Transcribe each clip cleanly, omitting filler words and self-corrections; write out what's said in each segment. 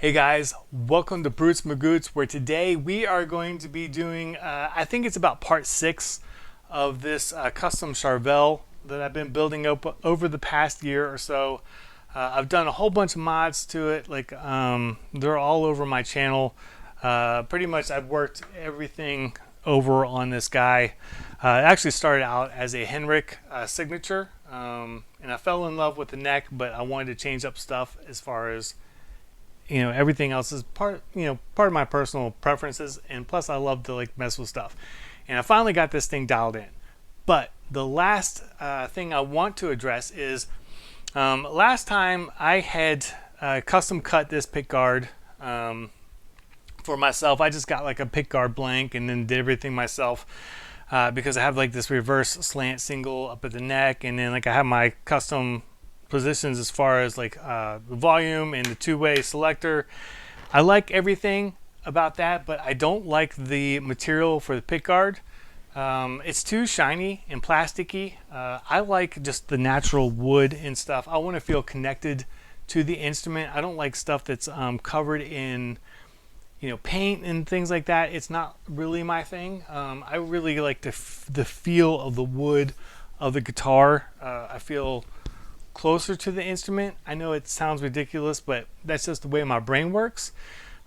Hey guys, welcome to Brutes Magoots, where today we are going to be doing, I think it's about part 6 of this custom Charvel that I've been building up over the past year or so. I've done a whole bunch of mods to it, they're all over my channel. Pretty much I've worked everything over on this guy. It actually started out as a Henrik signature, and I fell in love with the neck, but I wanted to change up stuff as far as everything else is part of my personal preferences, and plus I love to mess with stuff. And I finally got this thing dialed in. But the last thing I want to address is last time I had custom cut this pickguard for myself. I just got a pickguard blank and then did everything myself because I have this reverse slant single up at the neck, and then I have my custom positions as far as the volume and the two-way selector. I like everything about that, but I don't like the material for the pickguard. It's too shiny and plasticky. I like just the natural wood and stuff. I want to feel connected to the instrument. I don't like stuff that's covered in paint and things like that. It's not really my thing. I really like the feel of the wood of the guitar. I feel closer to the instrument. I know it sounds ridiculous, but that's just the way my brain works.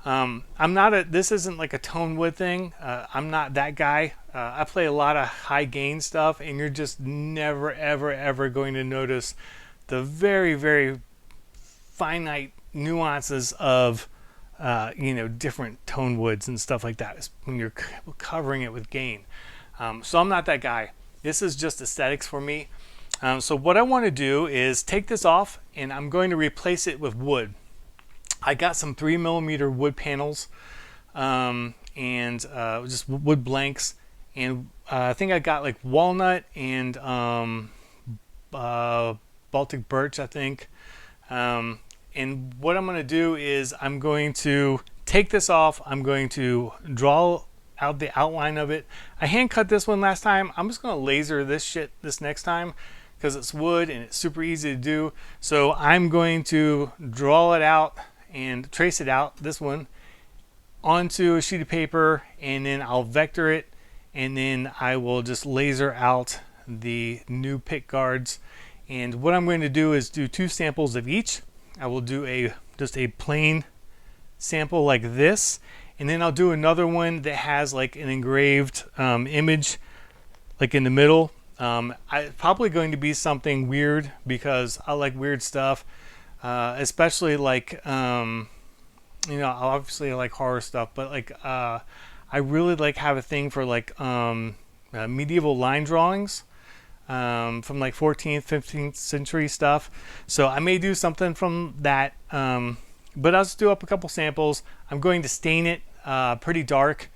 This isn't a tone wood thing. I'm not that guy. I play a lot of high gain stuff, and you're just never ever going to notice the very, very finite nuances of different tone woods and stuff like that when you're covering it with gain. So I'm not that guy. This is just aesthetics for me. So what I want to do is take this off, and I'm going to replace it with wood. I got some 3mm wood panels and just wood blanks, and I think I got walnut and Baltic birch, I think. And what I'm going to do is I'm going to take this off. I'm going to draw out the outline of it. I hand cut this one last time. I'm just going to laser this next time, because it's wood and it's super easy to do. So I'm going to draw it out and trace it out, this one, onto a sheet of paper, and then I'll vector it, and then I will just laser out the new pick guards. And what I'm going to do is do 2 samples of each. I will do just a plain sample like this, and then I'll do another one that has an engraved image in the middle. It's probably going to be something weird, because I like weird stuff, especially obviously I like horror stuff, but I really have a thing for medieval line drawings from 14th 15th century stuff. So I may do something from that, but I'll just do up a couple samples. I'm going to stain it pretty dark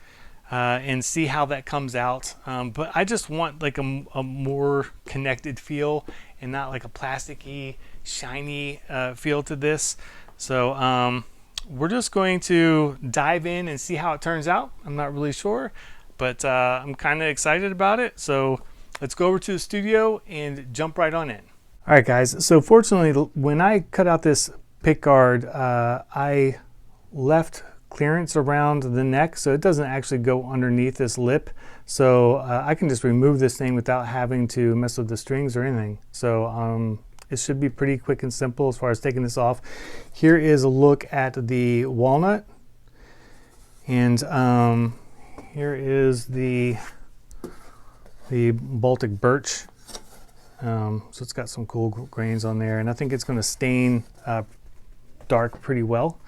and see how that comes out. But I just want a more connected feel, and not a plasticky, shiny feel to this. So we're just going to dive in and see how it turns out. I'm not really sure, but I'm kind of excited about it. So let's go over to the studio and jump right on in. All right, guys. So fortunately, when I cut out this pickguard, I left clearance around the neck, so it doesn't actually go underneath this lip. So I can just remove this thing without having to mess with the strings or anything. So it should be pretty quick and simple as far as taking this off. Here is a look at the walnut, and here is the Baltic birch. So it's got some cool grains on there, and I think it's going to stain dark pretty well.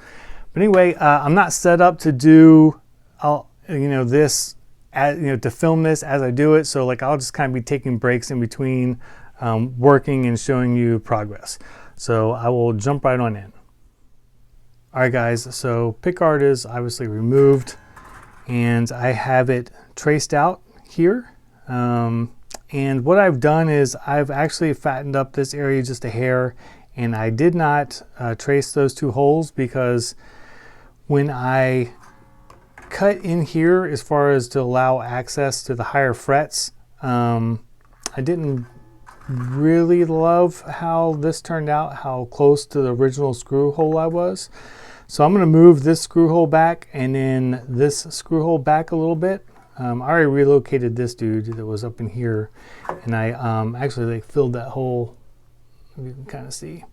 But anyway, I'm not set up to do this to film this as I do it. So I'll just kind of be taking breaks in between working and showing you progress. So I will jump right on in. All right, guys. So pickguard is obviously removed, and I have it traced out here. And what I've done is I've actually fattened up this area just a hair, and I did not trace those 2 holes, because when I cut in here as far as to allow access to the higher frets, I didn't really love how this turned out, how close to the original screw hole I was. So I'm going to move this screw hole back and then this screw hole back a little bit. I already relocated this dude that was up in here, and I actually like filled that hole. You can kind of see.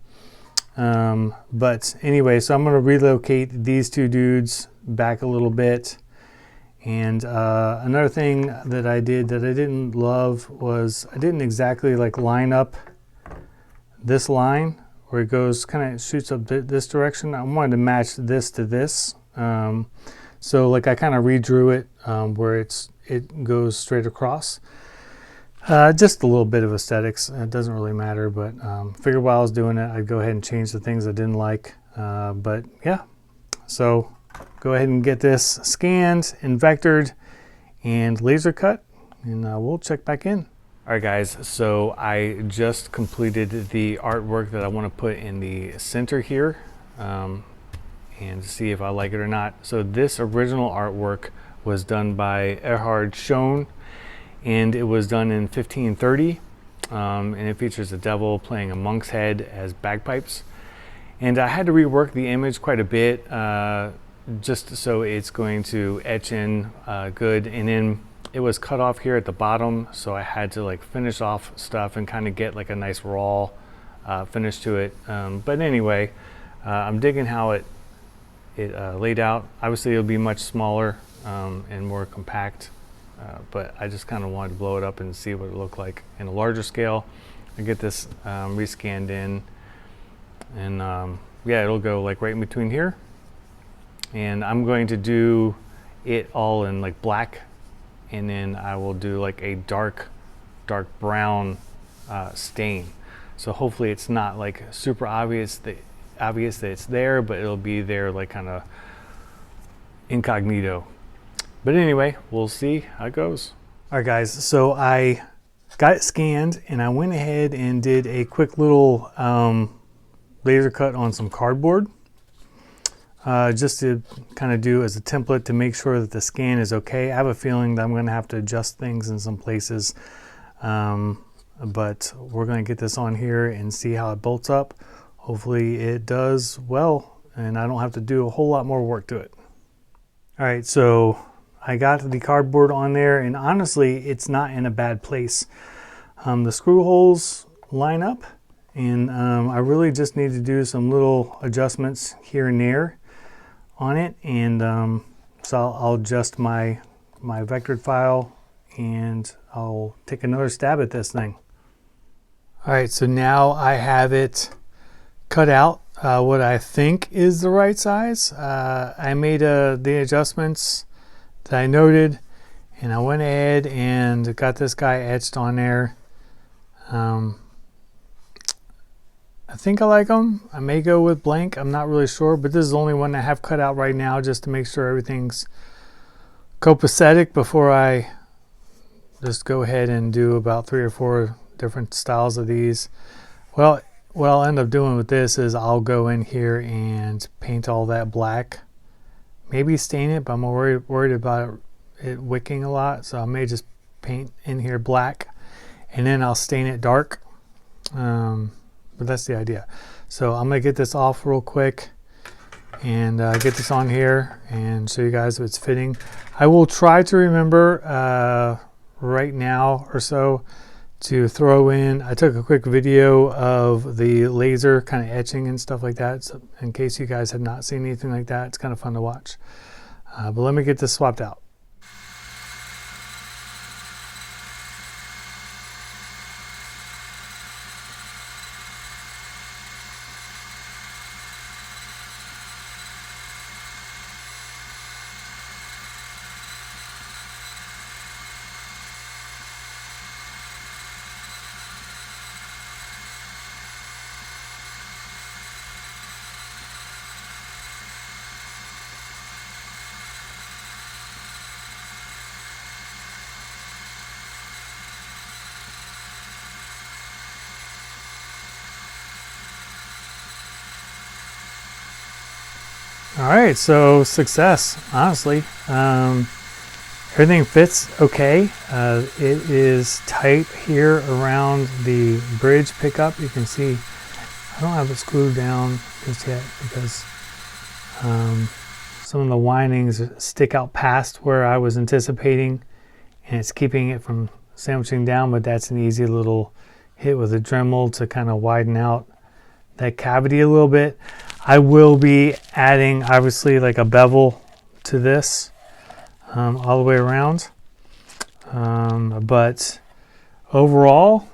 But anyway, so I'm going to relocate these two dudes back a little bit. And another thing that I did that I didn't love was I didn't exactly like line up this line where it goes, kind of shoots up this direction. I wanted to match this to this. So like I kind of redrew it where it goes straight across. Just a little bit of aesthetics. It doesn't really matter, but figured while I was doing it, I'd go ahead and change the things I didn't like. But yeah, so go ahead and get this scanned and vectored and laser cut, and we'll check back in. All right, guys, so I just completed the artwork that I want to put in the center here and see if I like it or not. So this original artwork was done by Erhard Schoen, and it was done in 1530, and it features a devil playing a monk's head as bagpipes. And I had to rework the image quite a bit just so it's going to etch in good, and then it was cut off here at the bottom, so I had to like finish off stuff and kind of get like a nice raw finish to it. But anyway, I'm digging how it laid out. Obviously it'll be much smaller and more compact, but I just kind of wanted to blow it up and see what it looked like in a larger scale. I get this rescanned in, and yeah, it'll go like right in between here. And I'm going to do it all in like black, and then I will do like a dark brown stain. So hopefully it's not like super obvious that it's there, but it'll be there like kind of incognito. But anyway, we'll see how it goes. All right, guys, so I got it scanned, and I went ahead and did a quick little laser cut on some cardboard. Just to kind of do as a template to make sure that the scan is okay. I have a feeling that I'm going to have to adjust things in some places, but we're going to get this on here and see how it bolts up. Hopefully it does well, and I don't have to do a whole lot more work to it. All right, so I got the cardboard on there, and honestly, it's not in a bad place. The screw holes line up, and I really just need to do some little adjustments here and there on it, and so I'll adjust my vectored file, and I'll take another stab at this thing. All right, so now I have it cut out what I think is the right size. I made the adjustments that I noted, and I went ahead and got this guy etched on there. I think I like them. I may go with blank. I'm not really sure, but this is the only one I have cut out right now just to make sure everything's copacetic before I just go ahead and do about 3 or 4 different styles of these. Well, what I'll end up doing with this is I'll go in here and paint all that black. Maybe stain it, but I'm worried about it wicking a lot, so I may just paint in here black, and then I'll stain it dark. But that's the idea. So I'm gonna get this off real quick and get this on here and show you guys if it's fitting. I will try to remember right now or so to throw in, I took a quick video of the laser kind of etching and stuff like that, so in case you guys have not seen anything like that. It's kind of fun to watch. But let me get this swapped out. All right, so success, honestly. Everything fits okay. It is tight here around the bridge pickup. You can see I don't have it screwed down just yet because Some of the windings stick out past where I was anticipating, and it's keeping it from sandwiching down, but that's an easy little hit with a Dremel to kind of widen out that cavity a little bit. I will be adding obviously like a bevel to this all the way around, but overall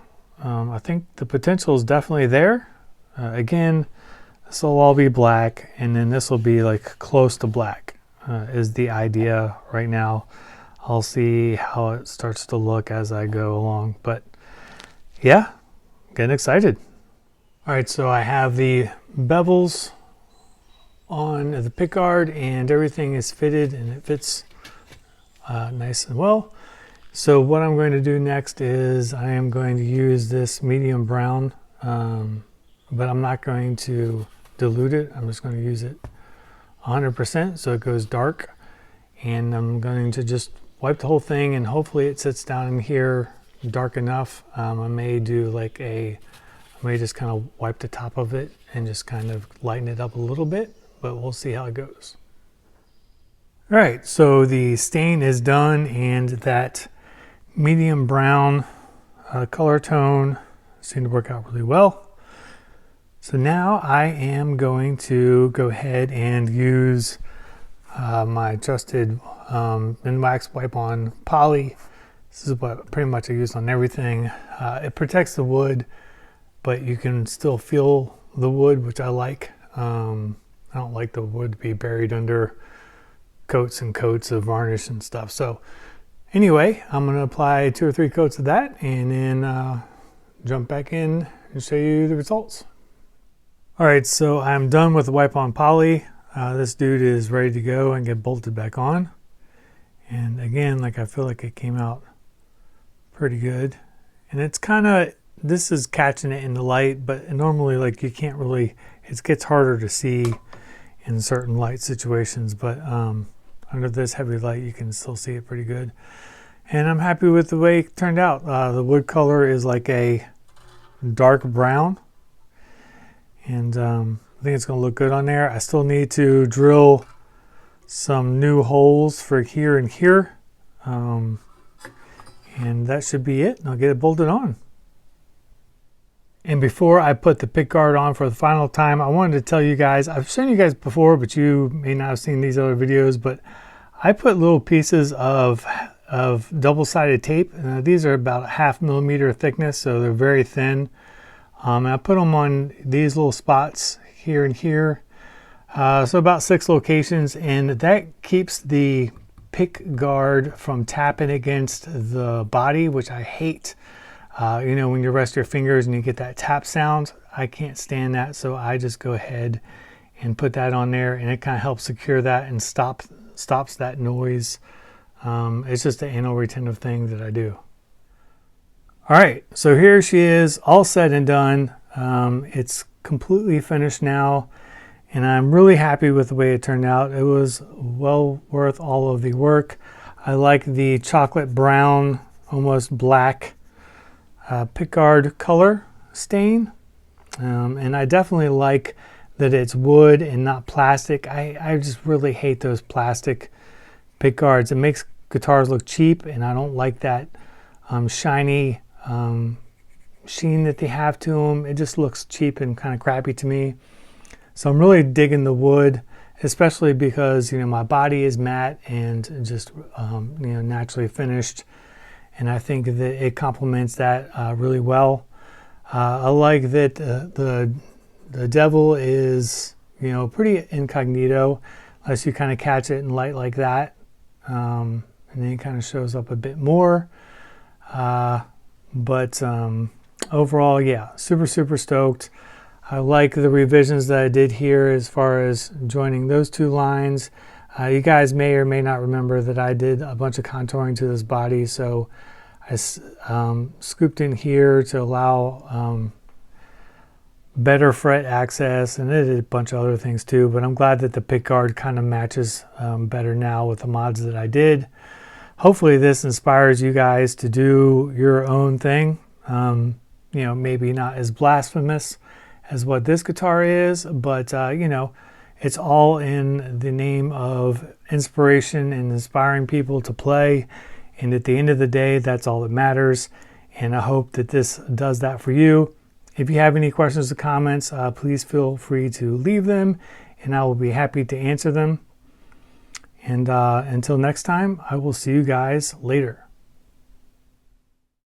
I think the potential is definitely there. Again, this will all be black, and then this will be like close to black is the idea right now. I'll see how it starts to look as I go along, but yeah, getting excited. All right, so I have the bevels on the pickguard and everything is fitted and it fits nice and well. So what I'm going to do next is I am going to use this medium brown, but I'm not going to dilute it. I'm just going to use it 100% so it goes dark, and I'm going to just wipe the whole thing, and hopefully it sits down in here dark enough. I may do like I may just kind of wipe the top of it and just kind of lighten it up a little bit, but we'll see how it goes. All right, so the stain is done, and that medium brown color tone seemed to work out really well. So now I am going to go ahead and use my trusted wax wipe on poly. This is what pretty much I use on everything. It protects the wood, but you can still feel the wood, which I like. I don't like the wood to be buried under coats and coats of varnish and stuff. So anyway, I'm going to apply 2 or 3 coats of that, and then jump back in and show you the results. All right, so I'm done with the wipe on poly. This dude is ready to go and get bolted back on. And again, like, I feel like it came out pretty good. And it's kind of, this is catching it in the light, but normally, like, you can't really, it gets harder to see in certain light situations, but under this heavy light you can still see it pretty good. And I'm happy with the way it turned out. The wood color is like a dark brown, and I think it's going to look good on there. I still need to drill some new holes for here and here, and that should be it. I'll get it bolted on. And before I put the pickguard on for the final time, I wanted to tell you guys, I've shown you guys before, but you may not have seen these other videos, but I put little pieces of double-sided tape. These are about 1/2 millimeter thickness, so they're very thin. And I put them on these little spots here and here. So about 6 locations, and that keeps the pickguard from tapping against the body, which I hate. You know, when you rest your fingers and you get that tap sound, I can't stand that. So I just go ahead and put that on there, and it kind of helps secure that and stops that noise. It's just an anal retentive thing that I do. All right, so here she is, all said and done. It's completely finished now, and I'm really happy with the way it turned out. It was well worth all of the work. I like the chocolate brown, almost black pickguard color stain, and I definitely like that it's wood and not plastic. I just really hate those plastic pickguards. It makes guitars look cheap, and I don't like that shiny sheen that they have to them. It just looks cheap and kind of crappy to me. So I'm really digging the wood, especially because, you know, my body is matte and just you know, naturally finished, and I think that it complements that really well. I like that the devil is, you know, pretty incognito unless you kind of catch it in light like that, and then it kind of shows up a bit more. But overall, yeah, super stoked. I like the revisions that I did here as far as joining those 2 lines. You guys may or may not remember that I did a bunch of contouring to this body, so I scooped in here to allow better fret access, and it did a bunch of other things too, but I'm glad that the pickguard kind of matches better now with the mods that I did. Hopefully this inspires you guys to do your own thing. You know, maybe not as blasphemous as what this guitar is, but you know, It's all in the name of inspiration and inspiring people to play. And at the end of the day, that's all that matters. And I hope that this does that for you. If you have any questions or comments, please feel free to leave them, and I will be happy to answer them. And until next time, I will see you guys later.